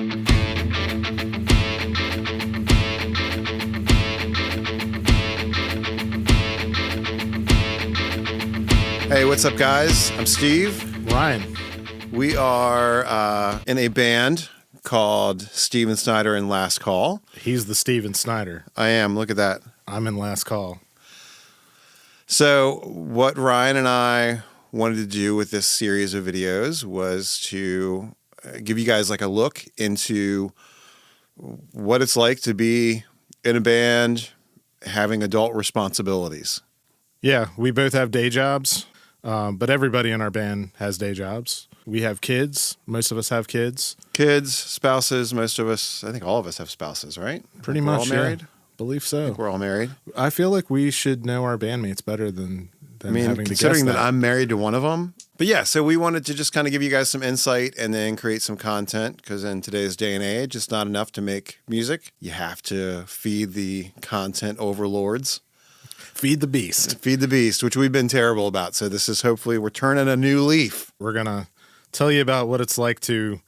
Hey, what's up, guys? I'm Steve. Ryan. We are in a band called Steven Snyder and Last Call. He's the Steven Snyder. I am. Look at that. I'm in Last Call. So what Ryan and I wanted to do with this series of videos was to give you guys like a look into what it's like to be in a band having adult responsibilities. Yeah, we both have day jobs, but everybody in our band has day jobs. We have kids. Most of us have kids. Kids, spouses, most of us, I think all of us have spouses, right? Pretty We're much, all married? yeah. Believe so. I think we're all married. I feel like we should know our bandmates better than having to considering guess that I'm married to one of them. But yeah, so we wanted to just kind of give you guys some insight and then create some content, because in today's day and age, it's not enough to make music. You have to feed the content overlords. Feed the beast. Feed the beast, which we've been terrible about. So this is hopefully we're turning a new leaf. We're going to tell you about what it's like to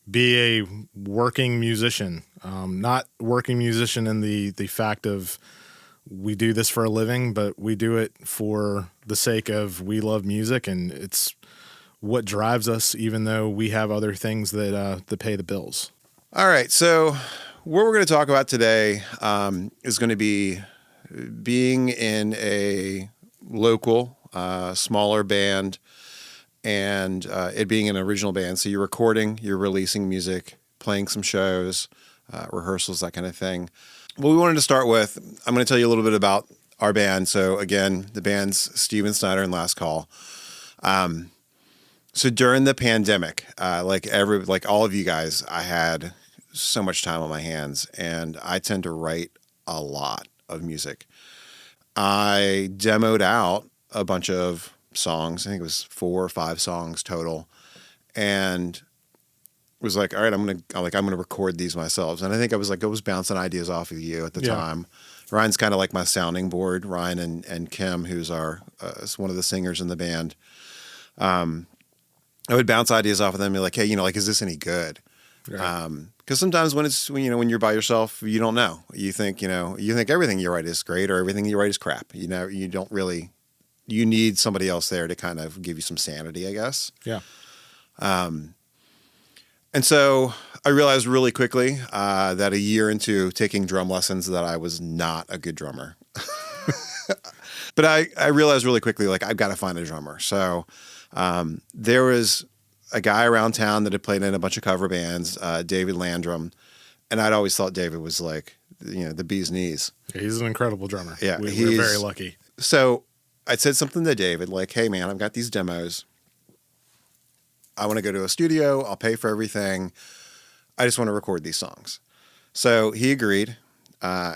be a working musician. Not working musician in the fact of we do this for a living, but we do it for the sake of we love music, and it's what drives us, even though we have other things that pay the bills. All right, so what we're going to talk about today is going to be being in a local, smaller band, and it being an original band. So you're recording, you're releasing music, playing some shows, rehearsals, that kind of thing. Well, we wanted to start with, I'm going to tell you a little bit about our band. So again, the band's Steven Snyder and Last Call. So during the pandemic, like all of you guys, I had so much time on my hands, and I tend to write a lot of music. I demoed out a bunch of songs. I think it was 4 or 5 songs total, and was like, all right, I'm gonna record these myself. And I think I was bouncing ideas off of you at the time. Ryan's kind of like my sounding board. Ryan and Kim, who's is one of the singers in the band. I would bounce ideas off of them and be like, hey, is this any good? Right. Because sometimes when you're by yourself, you don't know. You think everything you write is great or everything you write is crap. You don't really. You need somebody else there to kind of give you some sanity, I guess. Yeah. And so I realized really quickly that a year into taking drum lessons that I was not a good drummer. But I realized really quickly, like, I've got to find a drummer. So there was a guy around town that had played in a bunch of cover bands, David Landrum. And I'd always thought David was like, the bee's knees. Yeah, he's an incredible drummer. Yeah, we're very lucky. So I said something to David, like, hey, man, I've got these demos. I want to go to a studio. I'll pay for everything. I just want to record these songs. So he agreed.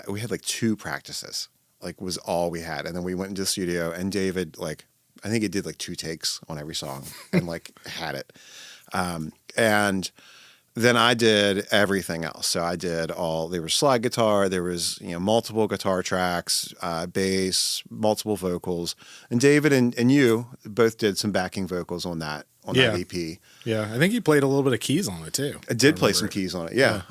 We had like 2 practices, like was all we had. And then we went into the studio, and David, I think he did like 2 takes on every song and had it. And then I did everything else. So there was slide guitar, there was, multiple guitar tracks, bass, multiple vocals. And David and you both did some backing vocals on that EP. Yeah, I think you played a little bit of keys on it too. I did play some keys on it, yeah.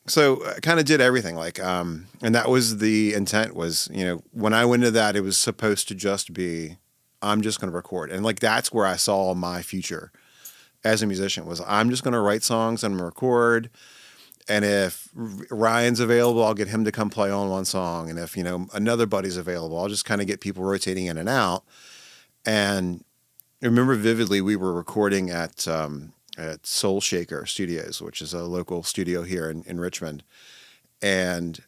So I kind of did everything, and that was the intent was, when I went into that, it was supposed to just be, I'm just going to record. And that's where I saw my future as a musician was I'm just going to write songs and I'm going to record. And if Ryan's available, I'll get him to come play on one song. And if, another buddy's available, I'll just kind of get people rotating in and out. And I remember vividly, we were recording at Soul Shaker Studios, which is a local studio here in Richmond. And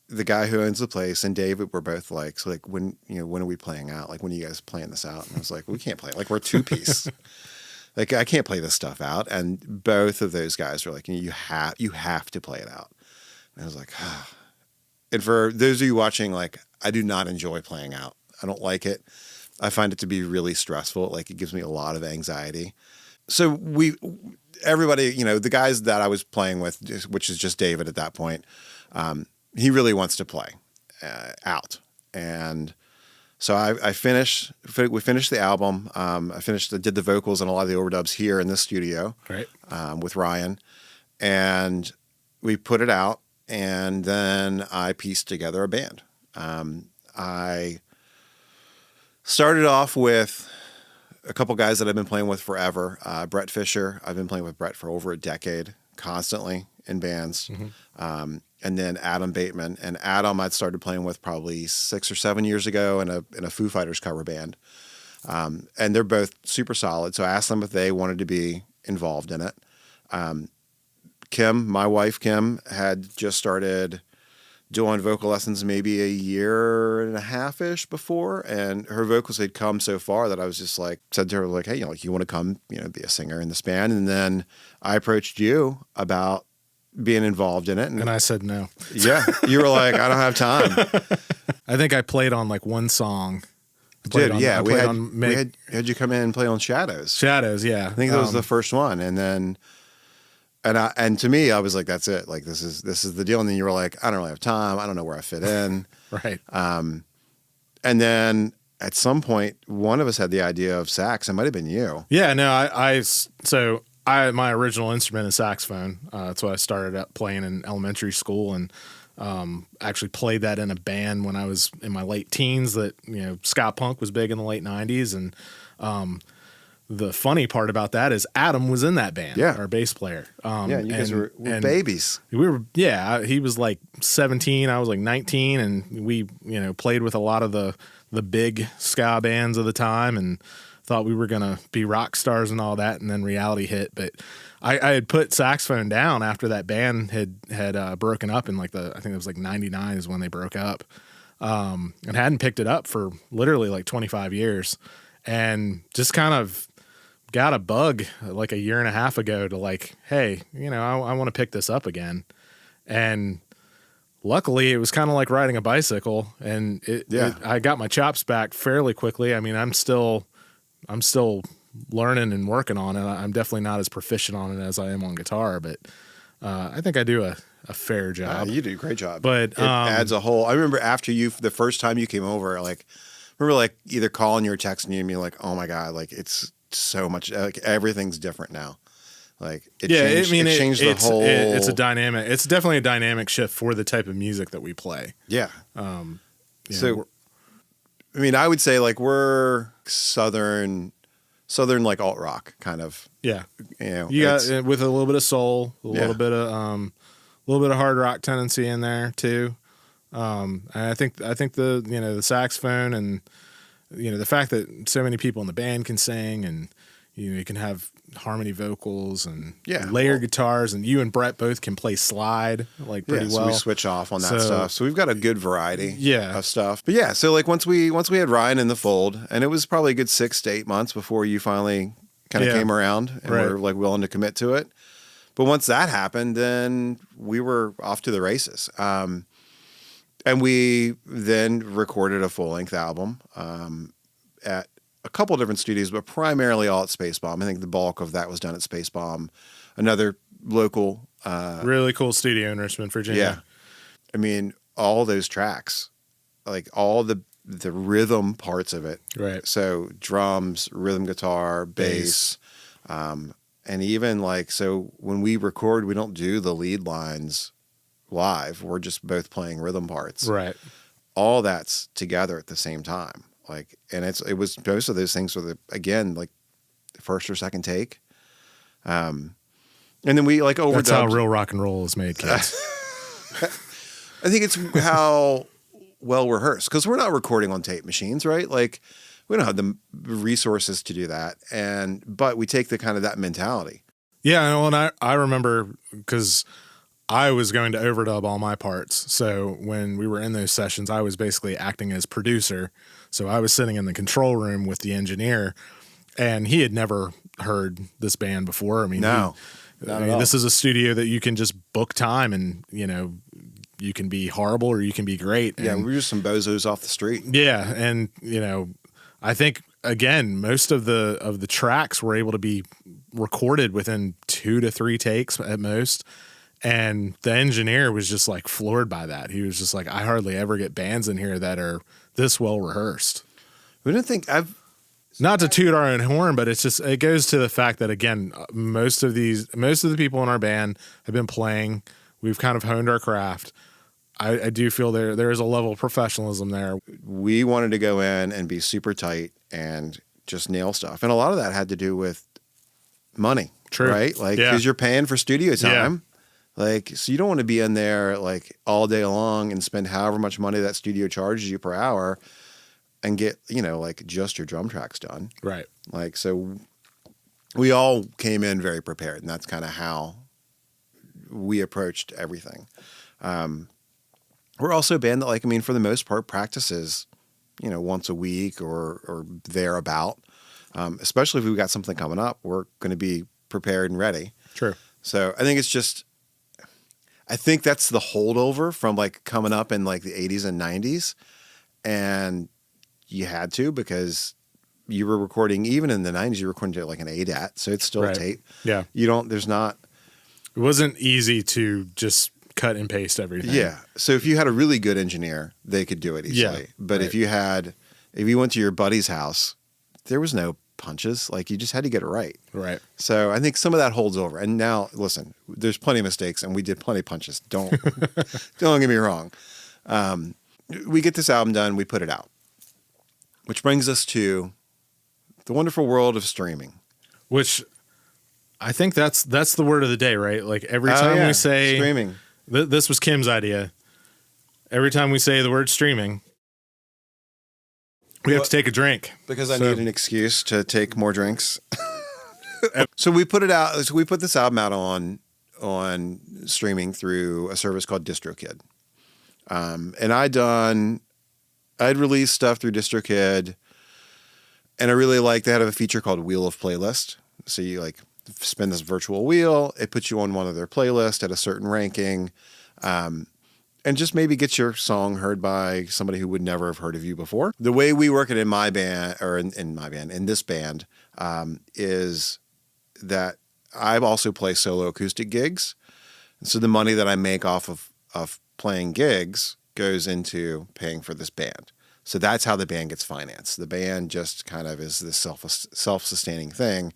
the guy who owns the place and David were both like, so when are we playing out? When are you guys playing this out? And I was like, we can't play. We're a 2-piece. I can't play this stuff out. And both of those guys were like, you have to play it out. And I was like, ah. And for those of you watching, I do not enjoy playing out. I don't like it. I find it to be really stressful. It gives me a lot of anxiety. So everybody, the guys that I was playing with, which is just David at that point, he really wants to play out. And so we finished the album. I did the vocals and a lot of the overdubs here in this studio, right, with Ryan. and we put it out, and then I pieced together a band. I started off with a couple guys that I've been playing with forever. Brett Fisher. I've been playing with Brett for over a decade, constantly in bands. And then Adam Bateman. And Adam I'd started playing with probably 6 or 7 years ago in a Foo Fighters cover band. And they're both super solid. So I asked them if they wanted to be involved in it. Kim, my wife Kim, had just started doing vocal lessons maybe a year and a half-ish before, and her vocals had come so far that I was just like, said to her, like, hey, you want to come, be a singer in this band? And then I approached you about being involved in it. And I said no. Yeah. You were like, I don't have time. I think I played on like one song. We had you come in and play on Shadows. Shadows, yeah. I think that was the first one. And then And to me, I was like, that's it. Like, this is the deal. And then you were like, I don't really have time. I don't know where I fit in. Right. And then at some point, one of us had the idea of sax. It might have been you. Yeah, no, so my original instrument is saxophone. That's what I started out playing in elementary school, and actually played that in a band when I was in my late teens. That ska punk was big in the late 90s, and the funny part about that is Adam was in that band, our bass player. You guys were babies. We were, he was like 17, I was like 19, and we, played with a lot of the big ska bands of the time, and thought we were gonna be rock stars and all that, and then reality hit. But I had put saxophone down after that band had broken up in I think it was like 99 is when they broke up, and hadn't picked it up for literally like 25 years, and just kind of got a bug like a year and a half ago to like, hey, I want to pick this up again. And luckily it was kind of like riding a bicycle, and I got my chops back fairly quickly. I mean, I'm still learning and working on it. I'm definitely not as proficient on it as I am on guitar, but I think I do a fair job. You do a great job. But it adds a whole, I remember after the first time you came over, either calling you or texting you and being like, oh my God, like it's so much, like everything's different now. Like it changed the whole. It's a dynamic. It's definitely a dynamic shift for the type of music that we play. Yeah. I would say like we're southern like alt rock kind of. Yeah. You got with a little bit of soul, a little bit of hard rock tendency in there too. And I think the saxophone and the fact that so many people in the band can sing, and you can have harmony vocals and layered guitars, and you and Brett both can play slide pretty well. So we switch off on that stuff. So we've got a good variety of stuff. But so like once we had Ryan in the fold, and it was probably a good 6 to 8 months before you finally kind of came around and were like willing to commit to it. But once that happened, then we were off to the races. And we then recorded a full-length album at a couple different studios, but primarily all at Space Bomb. I think the bulk of that was done at Space Bomb, another local... really cool studio in Richmond, Virginia. Yeah. I mean, all those tracks, like all the rhythm parts of it. Right. So drums, rhythm guitar, bass. And even so when we record, we don't do the lead lines live. We're just both playing rhythm parts. Right. All that's together at the same time. And it was most of those things were the first or second take. And then we overdubbed. That's how real rock and roll is made, kids. I think it's how well rehearsed, because we're not recording on tape machines, right? Like we don't have the resources to do that. But we take the kind of that mentality. Yeah. And I remember because I was going to overdub all my parts. So when we were in those sessions, I was basically acting as producer. So I was sitting in the control room with the engineer, and he had never heard this band before. I mean, this is a studio that you can just book time, and you can be horrible or you can be great. And, we're just some bozos off the street. Yeah, and I think again, most of the tracks were able to be recorded within 2 to 3 takes at most. And the engineer was just floored by that. He was just like, I hardly ever get bands in here that are this well rehearsed. We didn't think Not to toot our own horn, but it goes to the fact that, again, most of the people in our band have been playing. We've kind of honed our craft. I do feel there is a level of professionalism there. We wanted to go in and be super tight and just nail stuff. And a lot of that had to do with money. True. Right? Like, because you're paying for studio time. Yeah. Like, so you don't want to be in there like all day long and spend however much money that studio charges you per hour and get, like just your drum tracks done. Right. Like, so we all came in very prepared, and that's kind of how we approached everything. We're also a band that, like, for the most part, practices, once a week or thereabout. Especially if we've got something coming up, we're going to be prepared and ready. True. So I think that's the holdover from like coming up in like the 80s and 90s. And you had to, because you were recording, even in the 90s, you were recording to like an ADAT. So it's still tape. Yeah. It wasn't easy to just cut and paste everything. Yeah. So if you had a really good engineer, they could do it easily. Yeah, but if you went to your buddy's house, there was no punches. Like, you just had to get it right. Right. So I think some of that holds over. And now, listen, there's plenty of mistakes, and we did plenty of punches. Don't get me wrong. We get this album done, we put it out, which brings us to the wonderful world of streaming. Which I think that's the word of the day, right? Like, every time we say streaming, this was Kim's idea. Every time we say the word streaming, we have to take a drink. Because I need an excuse to take more drinks. So we put it out. So we put this album out on streaming through a service called Disrtokid. And I'd released stuff through Disrtokid, and I really liked, they had a feature called Wheel of Playlist. So you like spin this virtual wheel, it puts you on one of their playlists at a certain ranking. And just maybe get your song heard by somebody who would never have heard of you before. The way we work it in my band, or in this band, is that I also play solo acoustic gigs. And so the money that I make off of playing gigs goes into paying for this band. So that's how the band gets financed. The band just kind of is this self-sustaining thing.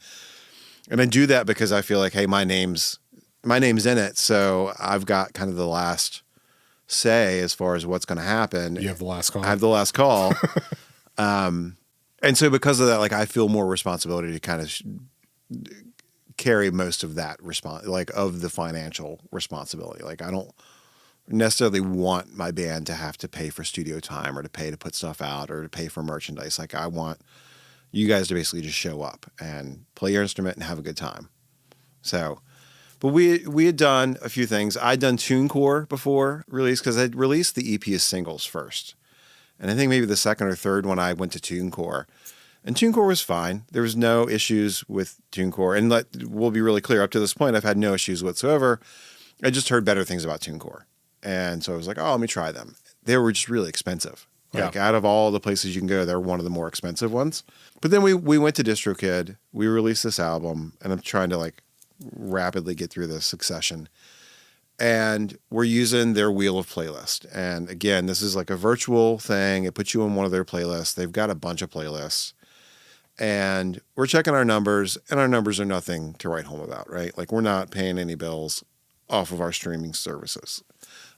And I do that because I feel like, hey, my name's in it. So I've got kind of the last say as far as what's going to happen. You have the last call. I have the last call. And so because of that, like, I feel more responsibility to kind of carry most of that of the financial responsibility. Like, I don't necessarily want my band to have to pay for studio time or to pay to put stuff out or to pay for merchandise. Like, I want you guys to basically just show up and play your instrument and have a good time. So, but we had done a few things. I'd done TuneCore before release, because I'd released the EP as singles first. And I think maybe the second or third one I went to TuneCore. And TuneCore was fine. There was no issues with TuneCore. And we'll be really clear, up to this point, I've had no issues whatsoever. I just heard better things about TuneCore. And so I was like, oh, let me try them. They were just really expensive. Like, out of all the places you can go, they're one of the more expensive ones. But then we went to Disrtokid. We released this album, and I'm trying to rapidly get through the succession. And we're using their Wheel of Playlist. And again, this is like a virtual thing. It puts you on one of their playlists. They've got a bunch of playlists. And we're checking our numbers, and our numbers are nothing to write home about, right? Like, we're not paying any bills off of our streaming services.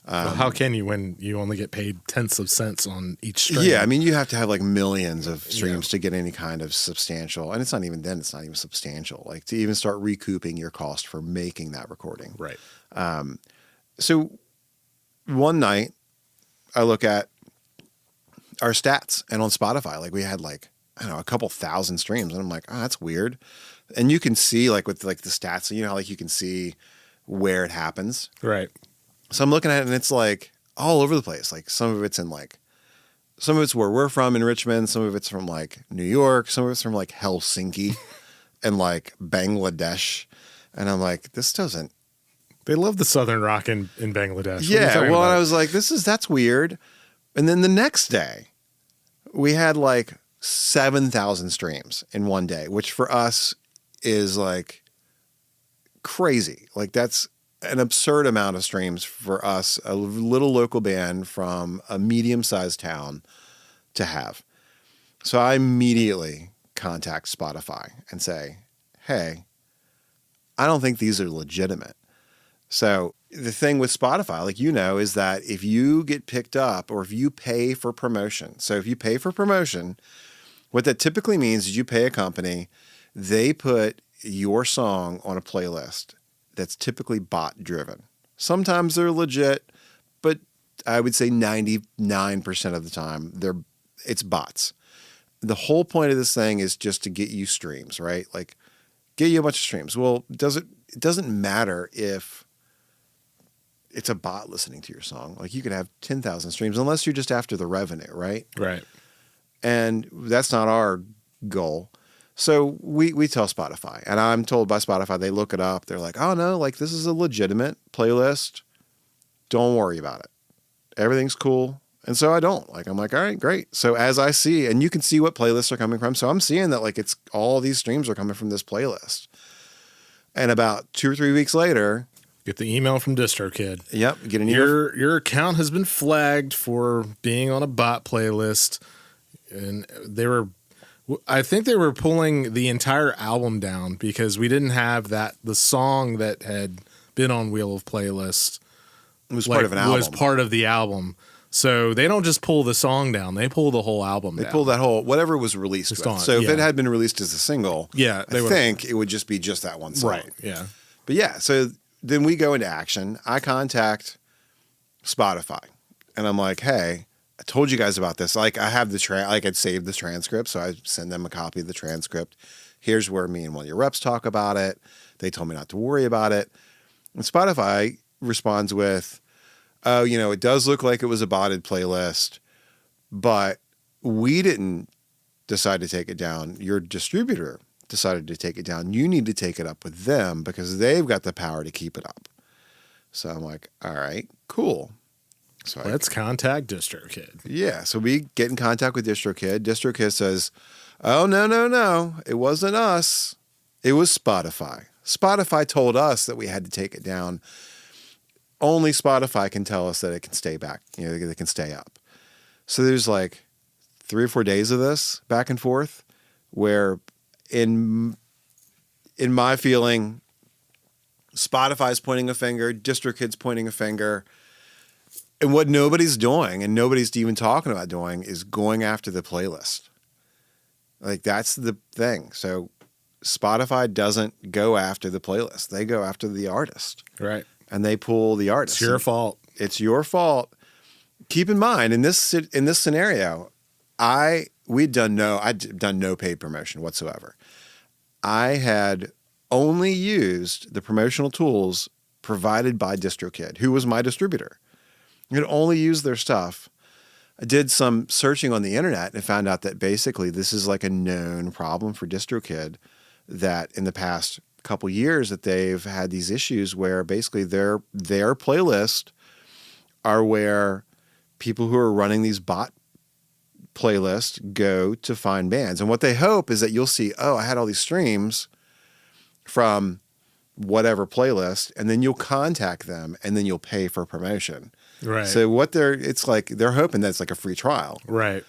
Well, how can you when you only get paid tenths of cents on each stream? Yeah, I mean, you have to have like millions of streams to get any kind of substantial, and it's not even substantial, like to even start recouping your cost for making that recording. Right. So one night I look at our stats, and on Spotify, like, we had a couple thousand streams, and I'm like, oh, that's weird. And you can see with the stats, you know how you can see where it happens. Right. So I'm looking at it, and it's all over the place. Like, some of it's where we're from in Richmond. Some of it's from New York. Some of it's from Helsinki and Bangladesh. And I'm like, this doesn't. They love the Southern rock in Bangladesh. Yeah. Well, and I was like, that's weird. And then the next day we had 7,000 streams in one day, which for us is crazy. That's an absurd amount of streams for us, a little local band from a medium-sized town, to have. So I immediately contact Spotify and say, hey, I don't think these are legitimate. So the thing with Spotify, like is that if you get picked up or if you pay for promotion, so if you pay for promotion, what that typically means is you pay a company, they put your song on a playlist that's typically bot driven. Sometimes they're legit, but I would say 99% of the time it's bots. The whole point of this thing is just to get you streams, right? Like get you a bunch of streams. Well, it doesn't matter if it's a bot listening to your song. Like you could have 10,000 streams unless you're just after the revenue, right? Right. And that's not our goal. So we tell Spotify, and I'm told by Spotify, they look it up. They're like, oh no, like this is a legitimate playlist. Don't worry about it. Everything's cool. And so I don't. Like, I'm like, all right, great. So as I see, and you can see what playlists are coming from. So I'm seeing that like it's all these streams are coming from this playlist. And about 2 or 3 weeks later, get the email from DistroKid. Yep. Get an email. Your account has been flagged for being on a bot playlist. And I think they were pulling the entire album down because we didn't have the song that had been on Wheel of Playlist. It was part of an album. Was part of the album. So they don't just pull the song down; they pull the whole album down. They pull that whole whatever was released with. So if it had been released as a single, I think it would just be just that one song. Right. Yeah. But yeah, so then we go into action. I contact Spotify, and I'm like, "Hey, I told you guys about this. Like, I have I'd saved the transcript, so I send them a copy of the transcript. Here's where me and one of your reps talk about it. They told me not to worry about it." And Spotify responds with, oh, it does look like it was a botted playlist, but we didn't decide to take it down. Your distributor decided to take it down. You need to take it up with them because they've got the power to keep it up. So I'm like, all right, cool. So let's contact DistroKid. Yeah, so we get in contact with DistroKid. DistroKid says, oh, no. It wasn't us. It was Spotify. Spotify told us that we had to take it down. Only Spotify can tell us that it can stay back, they can stay up. So there's like 3 or 4 days of this back and forth where in my feeling, Spotify's pointing a finger, DistroKid's pointing a finger. And what nobody's doing, and nobody's even talking about doing, is going after the playlist. Like, that's the thing. So Spotify doesn't go after the playlist. They go after the artist. Right. And they pull the artist. It's your fault. It's your fault. Keep in mind, in this scenario, I'd done no paid promotion whatsoever. I had only used the promotional tools provided by DistroKid, who was my distributor. I could only use their stuff. I did some searching on the internet and found out that basically this is like a known problem for DistroKid, that in the past couple years that they've had these issues where basically their playlist are where people who are running these bot playlists go to find bands. And what they hope is that you'll see, oh, I had all these streams from whatever playlist, and then you'll contact them and then you'll pay for promotion. Right. So it's like they're hoping that's like a free trial. Right.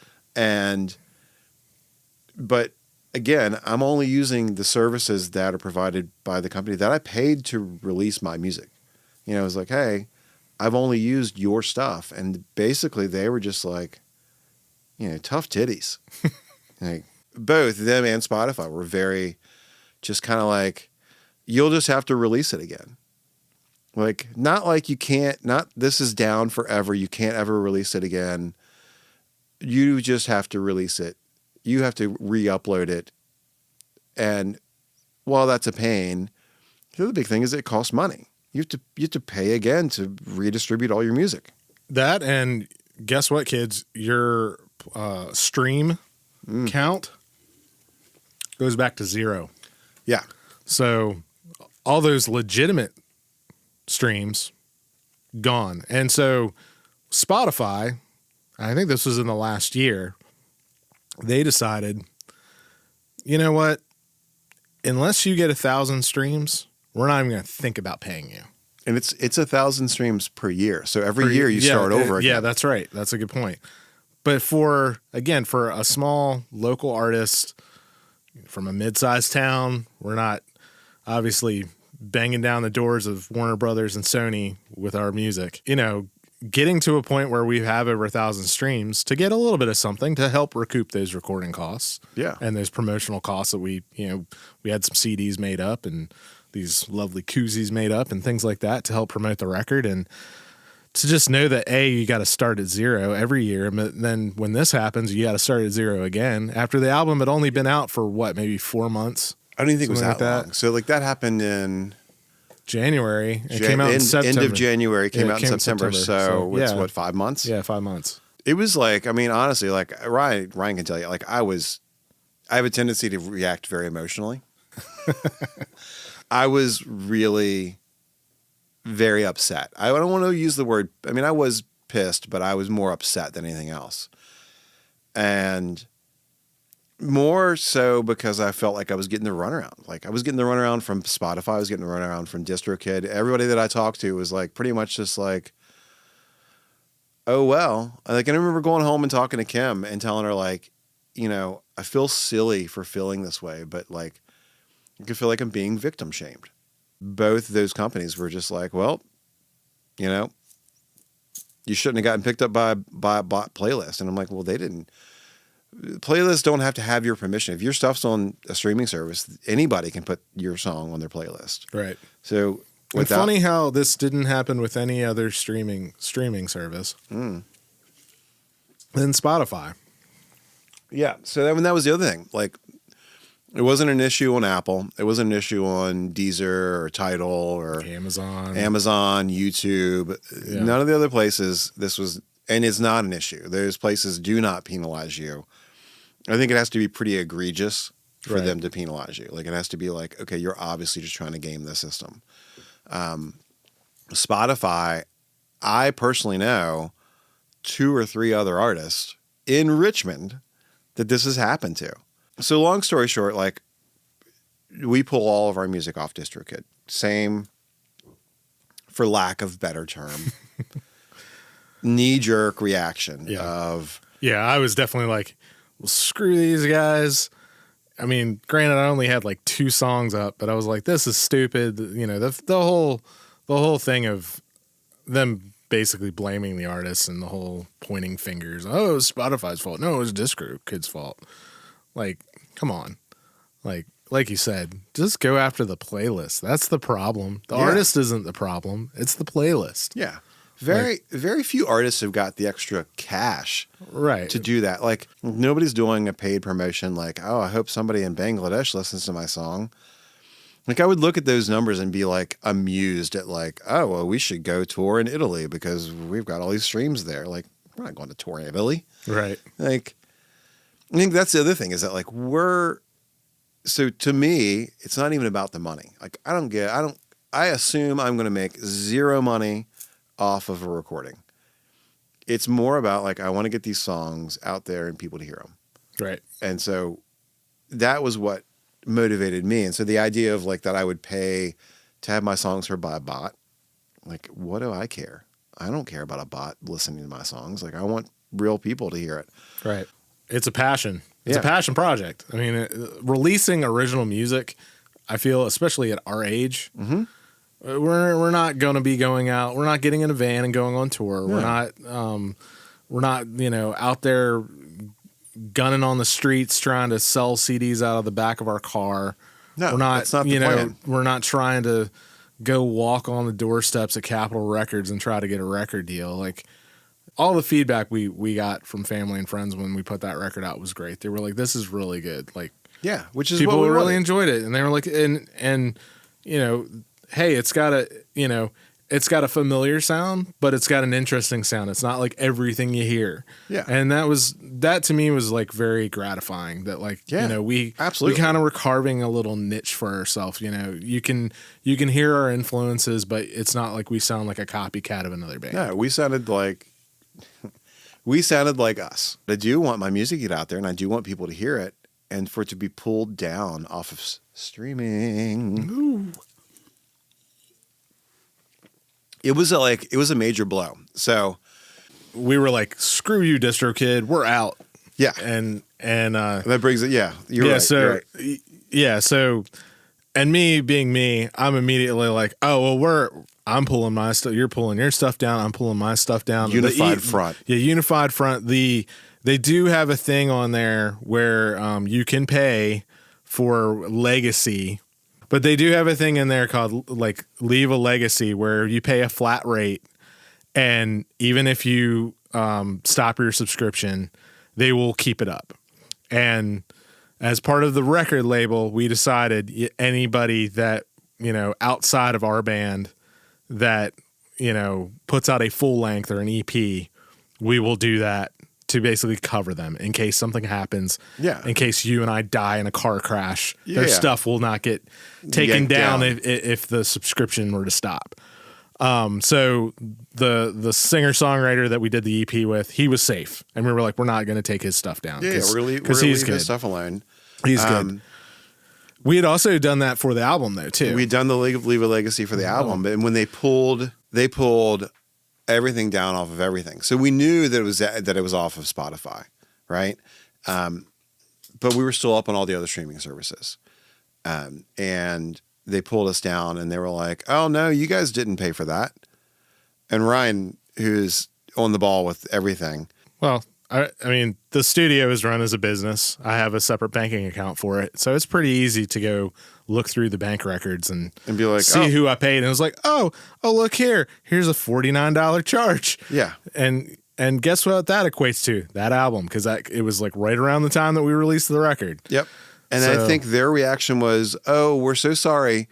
But again, I'm only using the services that are provided by the company that I paid to release my music. It was like, hey, I've only used your stuff. And basically they were just like, tough titties. Like, both them and Spotify were very just kind of like, you'll just have to release it again. Like, not like you can't, not this is down forever. You can't ever release it again. You just have to release it. You have to re-upload it. And while that's a pain, the other big thing is it costs money. You have to pay again to redistribute all your music. That, and guess what, kids? Your stream count goes back to 0. Yeah. So all those legitimate streams gone. And so Spotify, I think this was in the last year, they decided, you know what? Unless you get 1,000 streams, we're not even going to think about paying you. And it's 1,000 streams per year. So every year you start over again. Yeah, that's right. That's a good point. But for a small local artist, from a mid-sized town. We're not obviously banging down the doors of Warner Brothers and Sony with our music. You know, getting to a point where we have over 1,000 streams to get a little bit of something to help recoup those recording costs. Yeah. And those promotional costs that we had some CDs made up and these lovely koozies made up and things like that to help promote the record. And to just know that, you got to start at zero every year. But then when this happens, you got to start at zero again. After the album had only been out for maybe 4 months? I don't even think it was Something that like that. long. So like that happened in January. It came out in September. End of January, came out in September. So it's yeah. what, 5 months? Yeah, 5 months. It was like, I mean, honestly, like Ryan can tell you, like I have a tendency to react very emotionally. I was really very upset. I don't want to use the word, I mean, I was pissed, but I was more upset than anything else. And more so because I felt like I was getting the runaround. Like I was getting the runaround from Spotify. I was getting the runaround from Disrtokid. Everybody that I talked to was like pretty much just like, oh, well. Like I remember going home and talking to Kim and telling her like, you know, I feel silly for feeling this way, but like I could feel like I'm being victim shamed. Both of those companies were just like, well, you know, you shouldn't have gotten picked up by a bot playlist. And I'm like, well, they didn't. Playlists don't have to have your permission. If your stuff's on a streaming service, anybody can put your song on their playlist. Right. So it's funny how this didn't happen with any other streaming service than Spotify. Yeah. So that was the other thing. Like, it wasn't an issue on Apple. It wasn't an issue on Deezer or Tidal or Amazon, YouTube. Yeah. None of the other places. And it's not an issue. Those places do not penalize you. I think it has to be pretty egregious for them to penalize you. Like it has to be like, okay, you're obviously just trying to game the system. Spotify, I personally know 2 or 3 other artists in Richmond that this has happened to. So long story short, like we pull all of our music off Disrtokid. Same, for lack of better term, knee-jerk reaction of... Yeah, I was definitely like, well, screw these guys. I mean, granted, I only had like 2 songs up, but I was like, this is stupid. You know, the whole thing of them basically blaming the artists and the whole pointing fingers. Oh, it was Spotify's fault. No, it was Disrtokid's fault. Like, come on. Like you said, just go after the playlist. That's the problem. The artist isn't the problem. It's the playlist. Yeah. Very few artists have got the extra cash to do that. Like, nobody's doing a paid promotion like, oh, I hope somebody in Bangladesh listens to my song. Like, I would look at those numbers and be, like, amused at, like, oh, well, we should go tour in Italy because we've got all these streams there. Like, we're not going to tour in Italy. Right. Like, I think that's the other thing is that, like, so to me, it's not even about the money. Like, I assume I'm going to make 0 money off of a recording. It's more about like, I want to get these songs out there and people to hear them. Right. And so that was what motivated me. And so the idea of like that I would pay to have my songs heard by a bot, like, what do I care? I don't care about a bot listening to my songs. Like, I want real people to hear it. Right. It's a passion. It's a passion project. I mean, releasing original music, I feel, especially at our age, we're not going to be going out. We're not getting in a van and going on tour. No. We're not, out there gunning on the streets trying to sell CDs out of the back of our car. No, we're not, that's not the plan. We're not trying to go walk on the doorsteps at Capitol Records and try to get a record deal. Like, all the feedback we got from family and friends when we put that record out was great. They were like, "This is really good." Like, yeah, which is people what we really wanted. enjoyed it, and they were like, and hey, it's got a familiar sound, but it's got an interesting sound. It's not like everything you hear. Yeah, and that to me was like very gratifying. That like we kind of were carving a little niche for ourselves. You can hear our influences, but it's not like we sound like a copycat of another band. Yeah, we sounded like us. I do want my music to get out there, and I do want people to hear it, and for it to be pulled down off of streaming. Ooh. It was a major blow. So we were like, "Screw you, Disrtokid, we're out." Yeah, and And that brings it. Yeah, you're right. So you're right. yeah, so and me being me, I'm immediately like, oh well, I'm pulling my stuff, you're pulling your stuff down, I'm pulling my stuff down. Unified front. Yeah, unified front. They do have a thing on there where you can pay for legacy, but they do have a thing in there called like leave a legacy where you pay a flat rate, and even if you stop your subscription, they will keep it up. And as part of the record label, we decided anybody that, outside of our band that, puts out a full length or an EP, we will do that to basically cover them in case something happens. Yeah. In case you and I die in a car crash, Yeah, their yeah. stuff will not get taken Yanked down, down. if the subscription were to stop. So the singer-songwriter that we did the EP with, he was safe. And we were like, we're not going to take his stuff down. Yeah, we're gonna he's leave good. his stuff alone. He's good. We had also done that for the album though, too. We'd done the Leave a Legacy for the album, but when they pulled everything down off of everything. So we knew that it was off of Spotify, right? But we were still up on all the other streaming services. And they pulled us down and they were like, oh no, you guys didn't pay for that. And Ryan, who's on the ball with everything. Well, I mean, the studio is run as a business. I have a separate banking account for it. So it's pretty easy to go look through the bank records and be like, see who I paid. And it was like, oh, look here. Here's a $49 charge. Yeah. And guess what that equates to? That album, because it was like right around the time that we released the record. Yep. And I think their reaction was, oh, we're so sorry.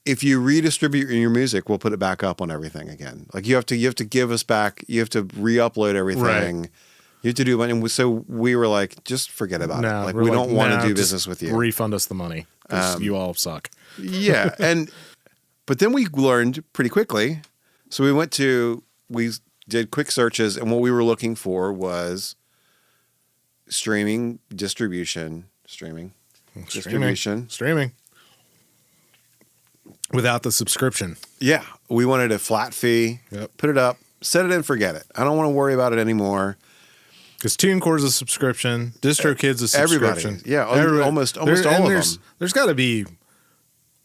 If you redistribute your music, we'll put it back up on everything again. Like you have to give us back. You have to re-upload everything. Right. You have to do. And so we were like, just forget about it. Like we don't want to do business with you. Refund us the money because you all suck. Yeah. But then we learned pretty quickly. So we did quick searches, and what we were looking for was streaming. Without the subscription. Yeah. We wanted a flat fee, put it up, set it and forget it. I don't want to worry about it anymore. Because TuneCore's a subscription, Distrokid's a subscription. Everybody. Yeah, almost all of them. There's got to be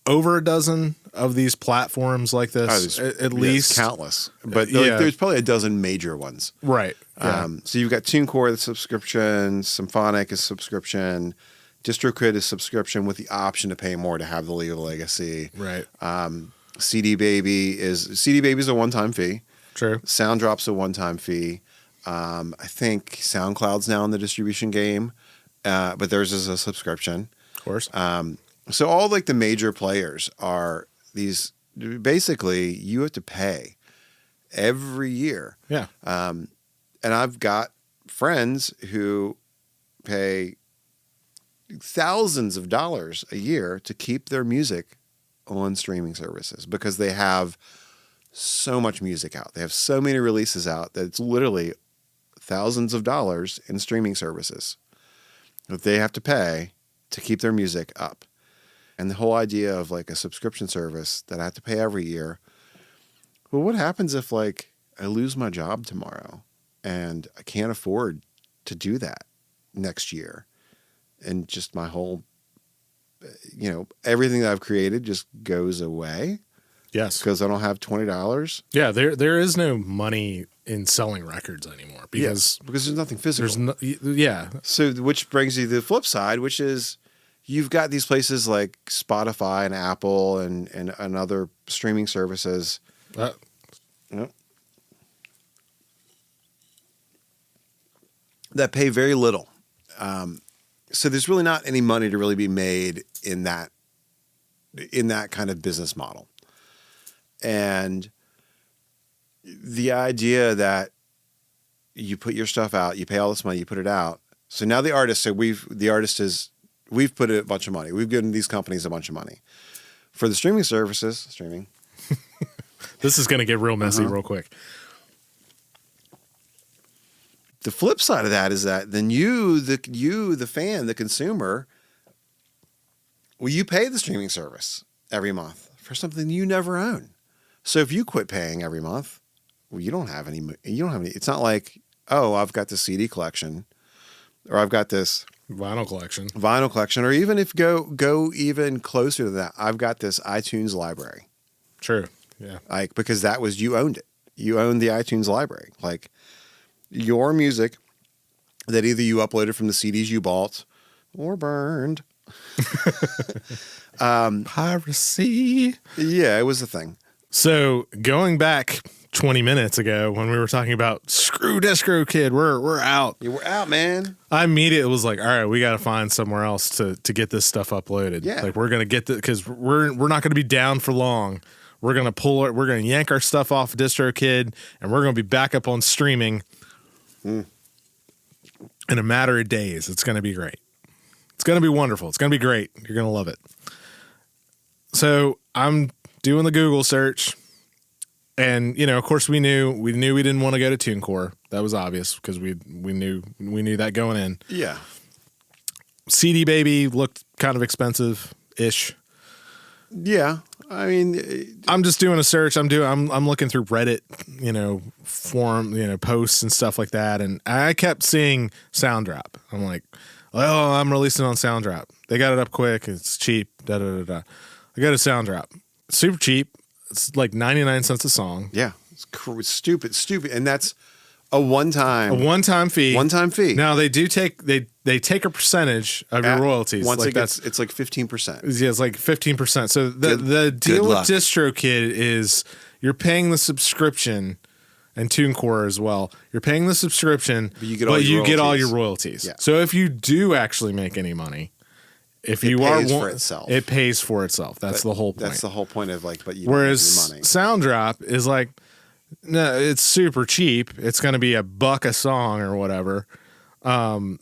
over a dozen of these platforms like this, at least. Countless. But there's probably a dozen major ones. Right. Yeah. So you've got TuneCore, the subscription, Symphonic is subscription, Distrokid is subscription with the option to pay more to have the Leave a Legacy. Right. CD Baby is a one-time fee. True. Sounddrop's a one-time fee. I think SoundCloud's now in the distribution game, but theirs is a subscription. Of course. So all like the major players are these. Basically, you have to pay every year. Yeah. And I've got friends who pay thousands of dollars a year to keep their music on streaming services because they have so much music out. They have so many releases out that it's literally thousands of dollars in streaming services that they have to pay to keep their music up. And the whole idea of like a subscription service that I have to pay every year. Well, what happens if like I lose my job tomorrow and I can't afford to do that next year? And just my whole, everything that I've created just goes away. Yes. Because I don't have $20. Yeah, there is no money in selling records anymore because there's nothing physical. So which brings you to the flip side, which is you've got these places like Spotify and Apple and other streaming services. That pay very little. So there's really not any money to really be made in that kind of business model. And the idea that you put your stuff out, you pay all this money, you put it out. So now we've put a bunch of money. We've given these companies a bunch of money for the streaming services. This is going to get real messy real quick. The flip side of that is that then the fan, the consumer, you pay the streaming service every month for something you never own. So if you quit paying every month, well, you don't have any. It's not like, oh, I've got the CD collection or I've got this Vinyl collection, or even if go even closer to that, I've got this iTunes library. True. Yeah. Like, because you owned it. You owned the iTunes library. Like, your music that either you uploaded from the CDs you bought or burned. Piracy. Yeah, it was a thing. So going back 20 minutes ago when we were talking about screw Disrtokid, we're out. Yeah, we're out, man. I immediately was like, all right, we got to find somewhere else to get this stuff uploaded. Yeah. Like, we're going to get the, because we're not going to be down for long. We're going to pull it. We're going to yank our stuff off Disrtokid, and we're going to be back up on streaming in a matter of days. It's going to be great. It's going to be wonderful. It's going to be great. You're going to love it. So I'm doing the Google search, and of course we knew we didn't want to go to TuneCore. That was obvious because we knew that going in. Yeah. CD Baby looked kind of expensive-ish. Yeah. I mean, I'm just doing a search. I'm looking through Reddit, forum, posts and stuff like that, and I kept seeing Sounddrop. I'm like, oh, I'm releasing on Sounddrop. They got it up quick. It's cheap. Da da da da. I go to Sounddrop. Super cheap. It's like 99 cents a song. yeah, it's stupid, and that's a one-time fee. One-time fee. Now they do take they take a percentage of your royalties. Once like it's like 15%. Yeah, it's like 15%. So the deal with Disrtokid is you're paying the subscription, and TuneCore as well. You're paying the subscription, but you get all your royalties. Yeah. So if you do actually make any money, it pays for itself. That's the whole point. That's the whole point of like, but you whereas don't make money. Sounddrop is like, no, it's super cheap. It's going to be $1 a song or whatever. But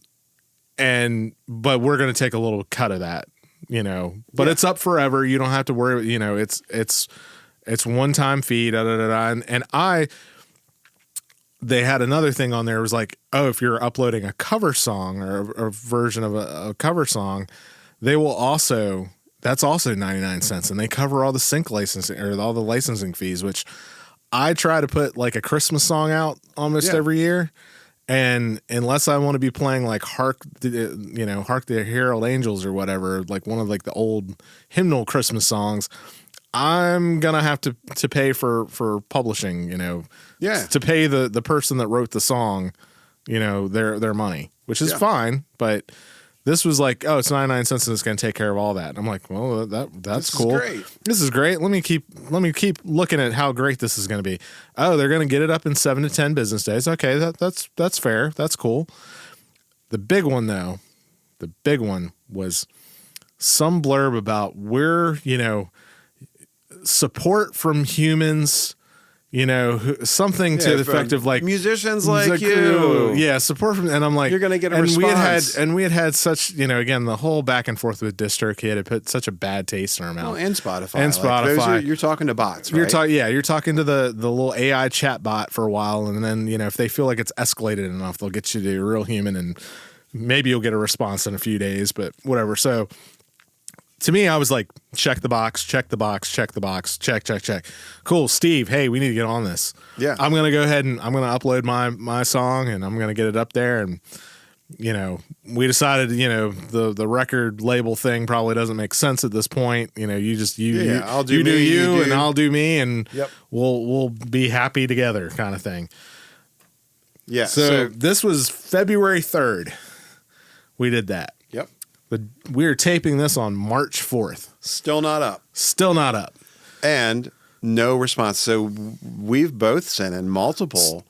we're going to take a little cut of that, but it's up forever. You don't have to worry. It's one-time fee, da, da, da, da. And they had another thing on there. It was like, oh, if you're uploading a cover song or a version of a cover song, they will also, that's also 99 cents, and they cover all the sync licensing or all the licensing fees, which I try to put like a Christmas song out almost every year. And unless I want to be playing like Hark the Herald Angels or whatever, like one of like the old hymnal Christmas songs, I'm going to have to pay for publishing, to pay the person that wrote the song, their money, which is fine. But this was like, oh, it's 99 cents and it's going to take care of all that. And I'm like, well, that's cool. This is great. Let me keep looking at how great this is going to be. Oh, they're going to get it up in 7 to 10 business days. Okay, that's fair. That's cool. The big one though, was some blurb about support from humans. Something to the effect of like musicians like you. Yeah, support from, and I'm like, you're gonna get a response. We had such, again, the whole back and forth with Disrtokid, it put such a bad taste in our mouth. Oh, and Spotify. You're talking to bots, right? You're talking to the little AI chat bot for a while, and then if they feel like it's escalated enough, they'll get you to a real human, and maybe you'll get a response in a few days, but whatever. So to me, I was like, check the box, check. Cool, Steve, hey, we need to get on this. Yeah. I'm going to go ahead and I'm going to upload my song, and I'm going to get it up there. And, we decided, the record label thing probably doesn't make sense at this point. I'll do you and I'll do me, and we'll be happy together kind of thing. Yeah. So this was February 3rd. We did that. Yep. But we're taping this on March 4th. Still not up. And no response. So we've both sent in multiple.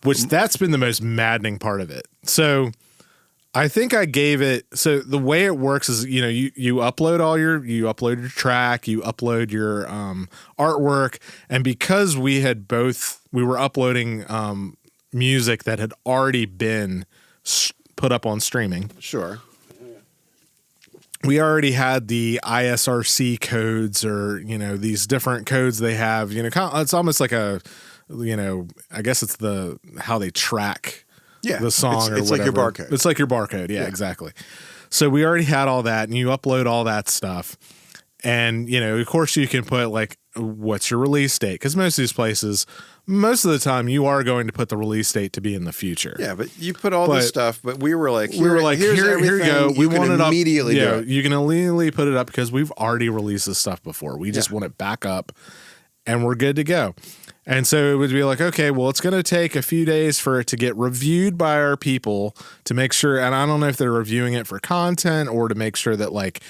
Which that's been the most maddening part of it. So I think I gave it. So the way it works is, you upload you upload your track, you upload your artwork. And because we were uploading music that had already been put up on streaming. Sure. We already had the ISRC codes, or these different codes they have. It's almost like a, I guess it's how they track the song or whatever. It's like your barcode. It's like your barcode. Yeah, exactly. So we already had all that, and you upload all that stuff, and of course you can put like what's your release date? Because most of these places, most of the time, you are going to put the release date to be in the future. Yeah, but you put all this stuff, but we were like, here you go. We want it immediately up. do it. You can immediately put it up because we've already released this stuff before. We just want it back up, and we're good to go. And so it would be like, okay, well, it's going to take a few days for it to get reviewed by our people to make sure. And I don't know if they're reviewing it for content or to make sure that like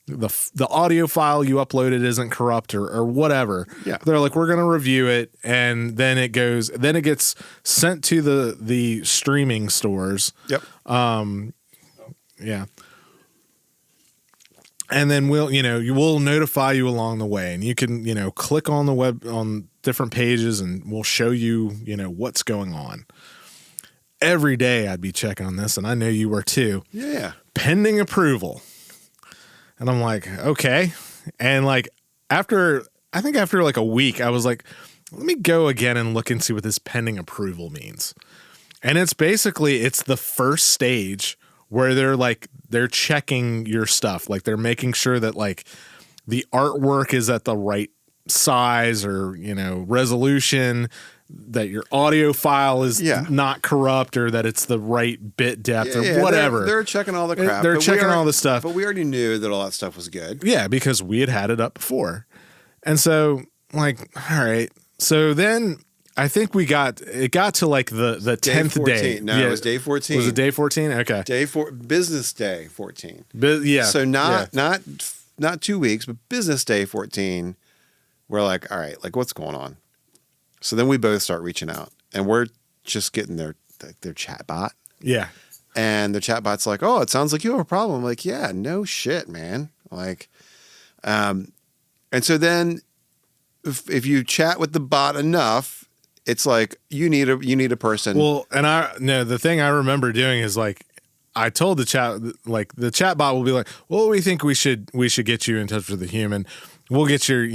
the audio file you uploaded isn't corrupt or whatever. Yeah. They're like, we're going to review it. And then it gets sent to the streaming stores. Yep. Yeah. And then we'll notify you along the way, and you can, click on the web on different pages and we'll show you, what's going on. Every day I'd be checking on this, and I know you were too. Yeah. Pending approval. And I'm like, okay. And like after like a week, I was like, let me go again and look and see what this pending approval means. And it's the first stage where they're checking your stuff. Like they're making sure that like the artwork is at the right size or, resolution, that your audio file is not corrupt or that it's the right bit depth or whatever. They're checking all the crap. They're checking all the stuff. But we already knew that all that stuff was good. Yeah, because we had it up before. And so like, all right. So then I think it got to like the 10th day. No, it was day 14. Was it day 14? Okay. Business day 14. Yeah. So not 2 weeks, but business day 14. We're like, all right, like what's going on? So then we both start reaching out, and we're just getting their chat bot. Yeah. And the chat bot's like, oh, it sounds like you have a problem. I'm like, yeah, no shit, man. Like, and so then if you chat with the bot enough, it's like you need a person. Well, and the thing I remember doing is like I told the chat bot will be like, well, we think we should get you in touch with a human. We'll get your,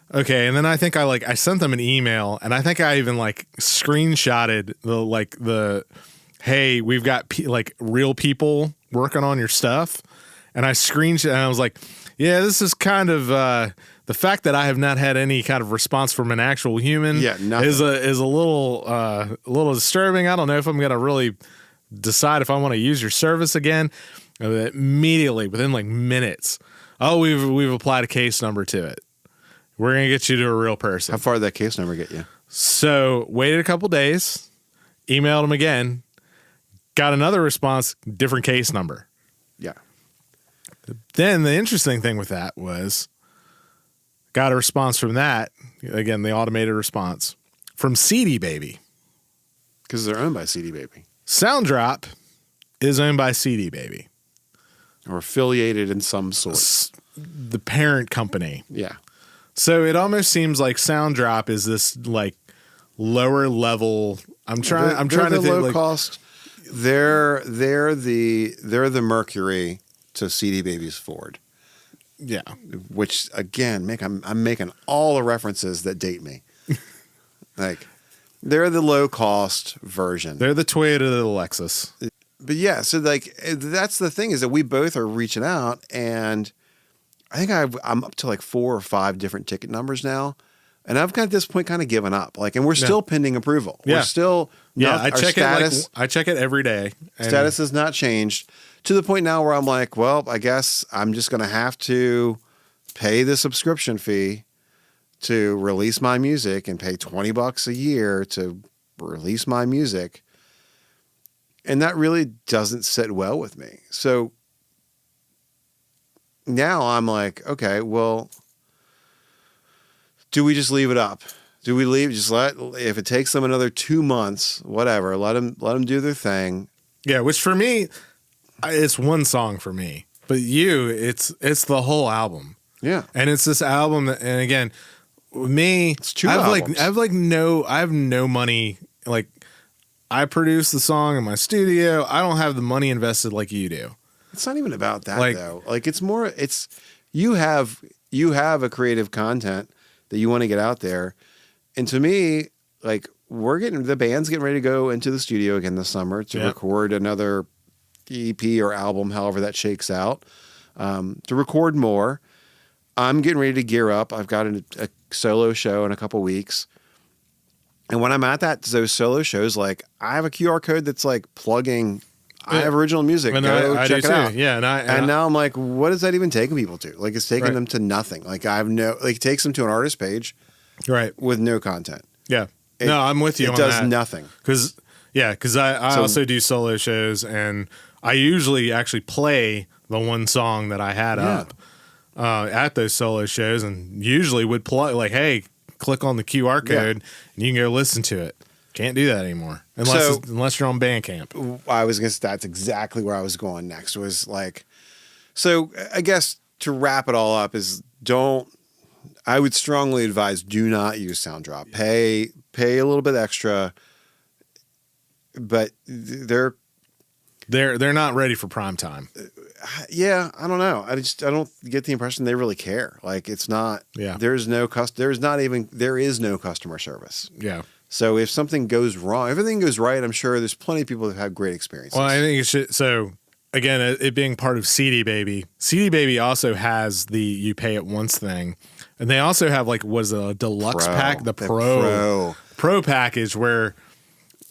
Okay, and then I think I sent them an email, and I think I even like screenshotted the hey, we've got real people working on your stuff, and I screenshot, and I was like, yeah, this is kind of the fact that I have not had any kind of response from an actual human is a little disturbing. I don't know if I'm gonna really decide if I want to use your service again. Immediately, within like minutes, we've applied a case number to it. We're going to get you to a real person. How far did that case number get you? So waited a couple days, emailed them again, got another response, different case number. Yeah. Then the interesting thing with that was got a response from that, again, the automated response, from CD Baby. Because they're owned by CD Baby. Sounddrop is owned by CD Baby. Or affiliated in some sort. The parent company. Yeah. So it almost seems like Sounddrop is this like lower level. I'm trying to think low cost. They're the Mercury to CD Baby's Ford. Yeah. Which again, I'm making all the references that date me. Like they're the low cost version. They're the Toyota to the Lexus. But yeah, so like that's the thing is that we both are reaching out, and I think I'm up to like 4 or 5 different ticket numbers now, and I've got at this point kind of given up. Like, and we're still pending approval. Yeah. We're still I check it. I check it every day. Status has not changed to the point now where I'm like, well, I guess I'm just going to have to pay the subscription fee to release my music and pay $20 a year to release my music, and that really doesn't sit well with me. So now I'm like, okay, well, do we just leave it up? Do we leave? If it takes them another 2 months, whatever, let them do their thing. Yeah, which for me, it's one song for me, but it's the whole album. Yeah, and it's this album that, and again, with me, it's 2 albums. I have no money. Like, I produce the song in my studio. I don't have the money invested like you do. It's not even about that though. Like you have a creative content that you want to get out there. And to me, like the band's getting ready to go into the studio again this summer to record another EP or album, however that shakes out, to record more. I'm getting ready to gear up. I've got a solo show in a couple weeks. And when I'm at those solo shows, like I have a QR code that's like plugging. I have original music. And Go I check do it too. out. Yeah, and now I'm like, what is that even taking people to? Like, it's taking Right. them to nothing. Like, it takes them to an artist page, right with no content. Yeah. No, I'm with you on It does that. nothing. Because I also do solo shows, and I usually actually play the one song that I had up at those solo shows, and usually would play like, hey, click on the QR code and you can go listen to it. Can't do that anymore unless you're on Bandcamp. I was gonna. That's exactly where I was going next. Was like, so I guess to wrap it all up is I would strongly advise do not use SoundDrop. Pay a little bit extra, but they're not ready for prime time. Yeah, I don't know. I don't get the impression they really care. Like, it's not. Yeah. There is no customer service. Yeah. So if something goes wrong, everything goes right, I'm sure there's plenty of people that have great experiences. Well, I think it should. So again, it being part of CD Baby also has the you pay it once thing, and they also have like a deluxe pack, the Pro package where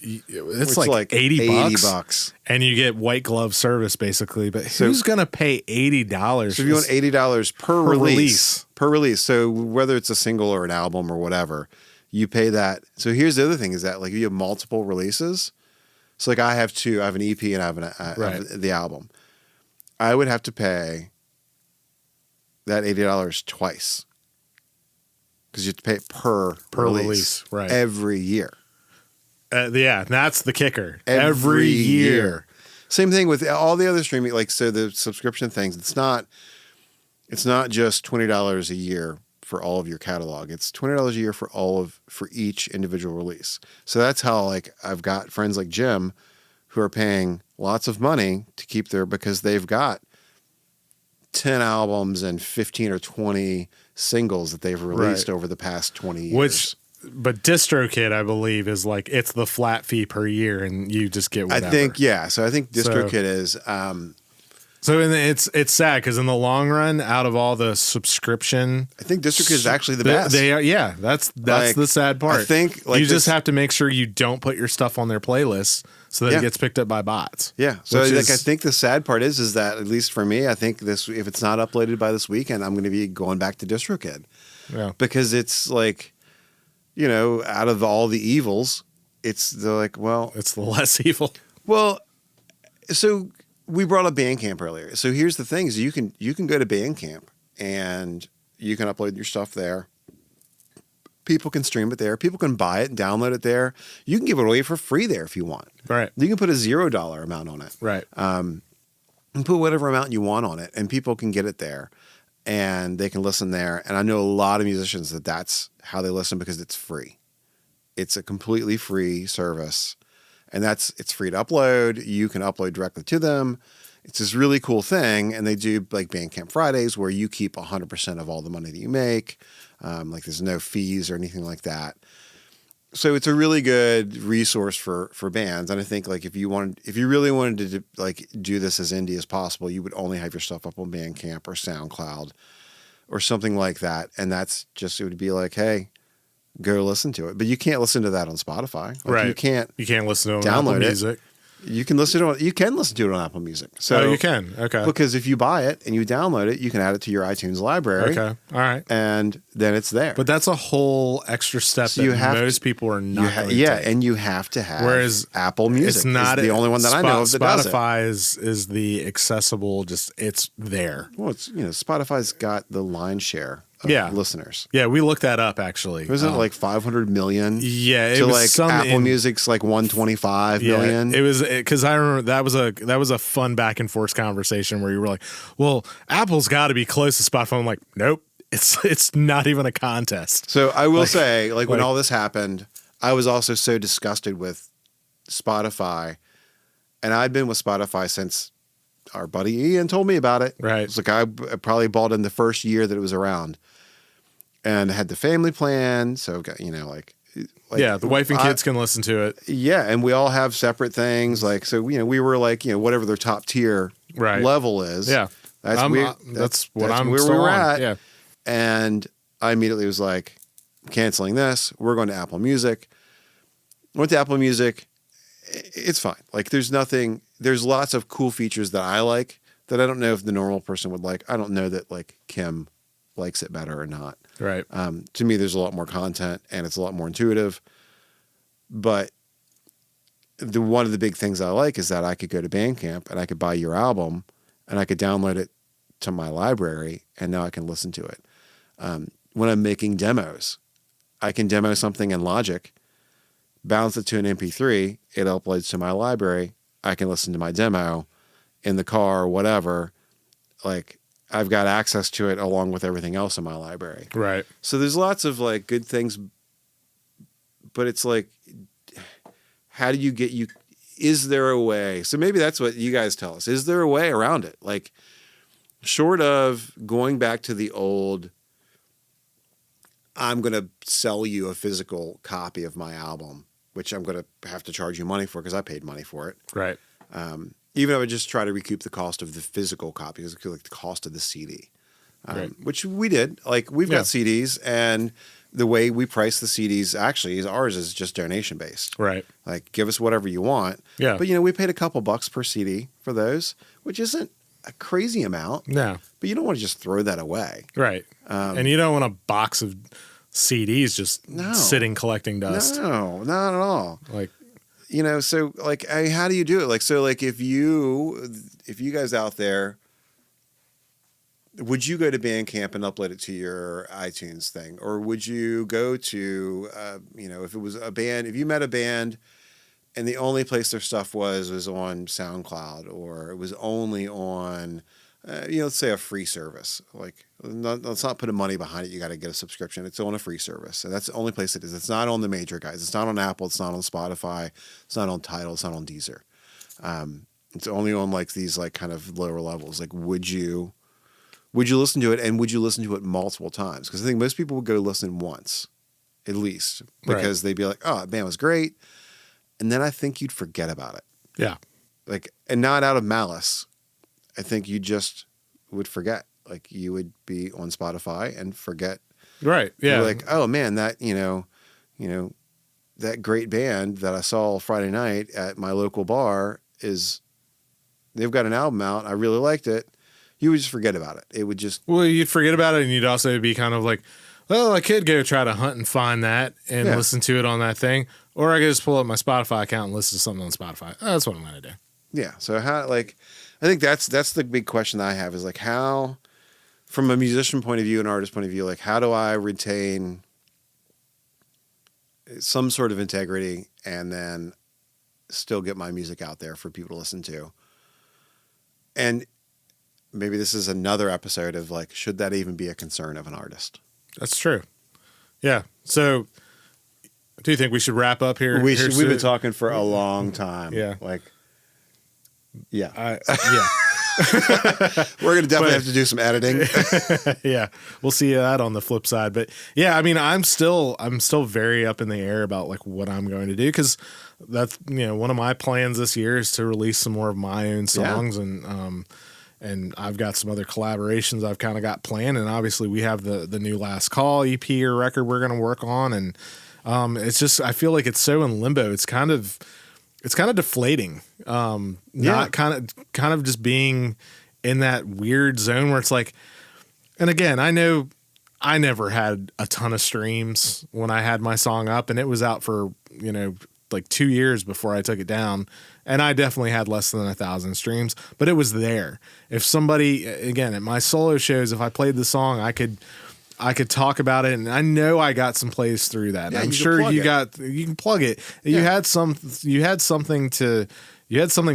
it's like $80 and you get white glove service basically. But who's gonna pay $80? So if you want $80 per release, so whether it's a single or an album or whatever, you pay that. So here's the other thing: is that like you have multiple releases. So like I have two. I have an EP and I have the album. I would have to pay that $80 twice because you have to pay it per release right? Every year. That's the kicker. Every year. Same thing with all the other streaming. Like, so the subscription things. It's not just $20 a year for all of your catalog. It's $20 a year for each individual release. So that's how, like, I've got friends like Jim who are paying lots of money to keep because they've got 10 albums and 15 or 20 singles that they've released over the past 20 years. But Disrtokid, I believe, is like it's the flat fee per year, and you just get whatever. I think Disrtokid is. So it's sad because in the long run, out of all the subscription, I think Disrtokid is actually the best. They are, that's like, the sad part. I think like you just have to make sure you don't put your stuff on their playlists so that it gets picked up by bots. Yeah. So I think the sad part is that, at least for me, I think if it's not uploaded by this weekend, I'm going to be going back to Disrtokid. Yeah. Because it's like, out of all the evils, it's the less evil. Well, so we brought up Bandcamp earlier. So here's the thing: is you can go to Bandcamp and you can upload your stuff there. People can stream it there. People can buy it and download it there. You can give it away for free there if you want. Right. You can put a $0 amount on it. Right. And put whatever amount you want on it, and people can get it there, and they can listen there. And I know a lot of musicians that's how they listen because it's free. It's a completely free service. And it's free to upload. You can upload directly to them. It's this really cool thing. And they do like Bandcamp Fridays where you keep 100% of all the money that you make. Like there's no fees or anything like that. So it's a really good resource for bands. And I think like if you really wanted to like do this as indie as possible, you would only have your stuff up on Bandcamp or SoundCloud or something like that. And it would be like, hey, go listen to it. But you can't listen to that on Spotify. Like, right. You can't listen to it on Apple Music. Music. You can listen to it on Apple Music. So you can. Okay. Because if you buy it and you download it, you can add it to your iTunes library. Okay. All right. And then it's there. But that's a whole extra step that most people are not going to take. And you have to have Apple Music. It's not the only one that I know of that does it. Spotify is the accessible, it's there. Well, it's Spotify's got the lion's share of listeners. Yeah, we looked that up actually. Wasn't it like 500 million? Yeah, it to was like Apple Music's like 125 million. It was because I remember that was a fun back and forth conversation where you were like, "Well, Apple's got to be close to Spotify." I'm like, "Nope, it's not even a contest." So I will say, when all this happened, I was also so disgusted with Spotify, and I'd been with Spotify since our buddy Ian told me about it. Right. It's like I probably bought in the first year that it was around, and had the family plan. So the wife and kids can listen to it. Yeah, and we all have separate things. We were whatever their top tier level is. Yeah, that's what I'm where we were at. Yeah. And I immediately was like, canceling this. We're going to Apple Music. Went to Apple Music. It's fine. Like there's lots of cool features that I like that I don't know if the normal person would like. I don't know that like Kim likes it better or not. Right. To me, there's a lot more content and it's a lot more intuitive. But one of the big things I like is that I could go to Bandcamp and I could buy your album and I could download it to my library and now I can listen to it. When I'm making demos, I can demo something in Logic, bounce it to an MP3, it uploads to my library. I can listen to my demo in the car or whatever. Like I've got access to it along with everything else in my library. Right. So there's lots of like good things, but it's like, how do you is there a way? So maybe that's what you guys tell us. Is there a way around it? Like short of going back to the old, I'm going to sell you a physical copy of my album, which I'm going to have to charge you money for because I paid money for it. Right. Even if I just try to recoup the cost of the physical copy, because it's like the cost of the CD, Right. which we did. Like we've got CDs, and the way we price the CDs actually is ours is just donation based. Right. Like give us whatever you want. Yeah. But we paid a couple bucks per CD for those, which isn't a crazy amount. No. But you don't want to just throw that away. Right. And you don't want a box of CDs just sitting collecting dust. No, not at all. Like, so like, how do you do it? Like, so like if you guys out there, would you go to Bandcamp and upload it to your iTunes thing? Or would you go to, if it was a band, if you met a band and the only place their stuff was on SoundCloud, or it was only on, let's say a free service, like let's not put money behind it. You got to get a subscription. It's on a free service. And that's the only place it is. It's not on the major guys. It's not on Apple. It's not on Spotify. It's not on Tidal. It's not on Deezer. It's only on like these like kind of lower levels. Like, would you listen to it, and would you listen to it multiple times? Because I think most people would go listen once, at least, because they'd be like, oh, that band was great. And then I think you'd forget about it. yeah. Like, and not out of malice. I think you just would forget. Like you would be on Spotify and forget. Right. Yeah. You're like, oh man, that, that great band that I saw Friday night at my local bar they've got an album out. I really liked it. You would just forget about it. It would just. Well, you'd forget about it, and you'd also be kind of like, well, I could go try to hunt and find that and listen to it on that thing. Or I could just pull up my Spotify account and listen to something on Spotify. Oh, that's what I'm going to do. Yeah. So how, like, I think that's the big question that I have is like how, from a musician point of view, an artist point of view, like how do I retain some sort of integrity and then still get my music out there for people to listen to? And maybe this is another episode of like, should that even be a concern of an artist? That's true. Yeah. So do you think we should wrap up here? We've been talking for a long time. Yeah. Like, yeah. Yeah. We're going to definitely have to do some editing. Yeah. We'll see that on the flip side. But yeah, I mean, I'm still very up in the air about like what I'm going to do. Cause that's, one of my plans this year is to release some more of my own songs. Yeah. And I've got some other collaborations I've kind of got planned. And obviously we have the new Last Call EP or record we're going to work on. And it's just, I feel like it's so in limbo. It's kind of deflating. Not kind of just being in that weird zone where it's like, and again, I know I never had a ton of streams when I had my song up, and it was out for, like 2 years before I took it down. And I definitely had less than 1,000 streams, but it was there. If somebody, again, at my solo shows, if I played the song, I could talk about it, and I know I got some plays through that. Yeah, I'm sure you can plug it. Yeah. You had something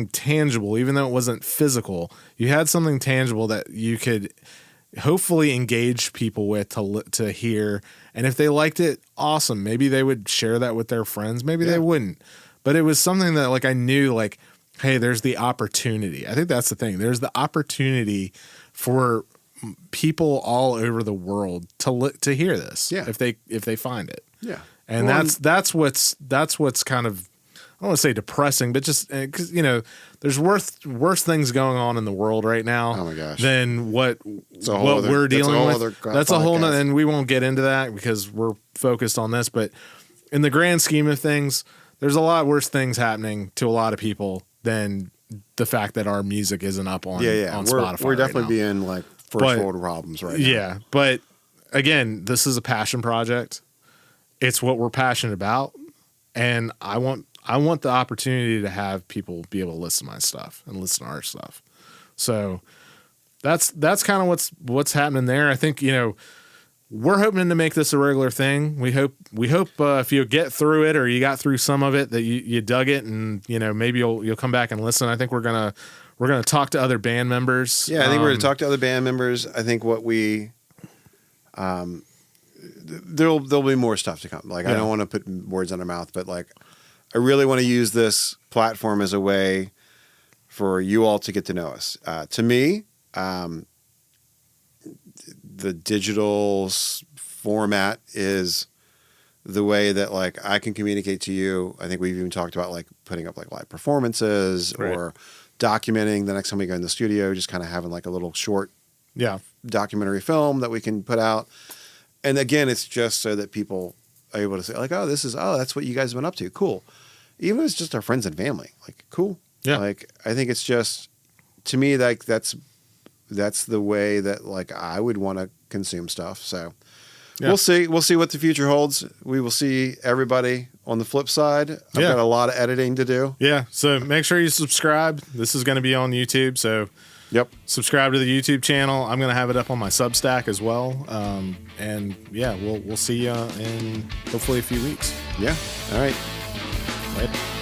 tangible, even though it wasn't physical. You had something tangible that you could hopefully engage people with to hear. And if they liked it, awesome. Maybe they would share that with their friends. Maybe they wouldn't. But it was something that like I knew like, hey, there's the opportunity. I think that's the thing. There's the opportunity for people all over the world to hear this. Yeah. If they find it. Yeah. And that's what's kind of don't want to say depressing, but just because there's worse things going on in the world right now. Oh my gosh. Than what we're dealing with. That's a whole nother, and we won't get into that because we're focused on this. But in the grand scheme of things, there's a lot worse things happening to a lot of people than the fact that our music isn't up on Spotify. We're definitely being like first world problems right now. Yeah, but again, this is a passion project. It's what we're passionate about, and I want the opportunity to have people be able to listen to my stuff and listen to our stuff. So that's kind of what's happening there. I think we're hoping to make this a regular thing. We hope if you get through it or you got through some of it that you dug it, and maybe you'll come back and listen. I think we're gonna talk to other band members. Yeah, I think we're gonna talk to other band members. I think what we there'll be more stuff to come. Like I don't want to put words in our mouth, but like I really want to use this platform as a way for you all to get to know us. To me, the digital format is the way that like I can communicate to you. I think we've even talked about like putting up like live performances or documenting the next time we go in the studio, just kind of having like a little short documentary film that we can put out. And again, it's just so that people are able to say like, that's what you guys have been up to. Cool. Even if it's just our friends and family, like cool. Yeah. Like I think it's just, to me, like that's the way that like I would want to consume stuff. So we'll see what the future holds. We will see everybody on the flip side. I've got a lot of editing to do. Yeah. So make sure you subscribe. This is going to be on YouTube. So subscribe to the YouTube channel. I'm going to have it up on my Substack as well. And we'll see you in hopefully a few weeks. Yeah. All right. Later.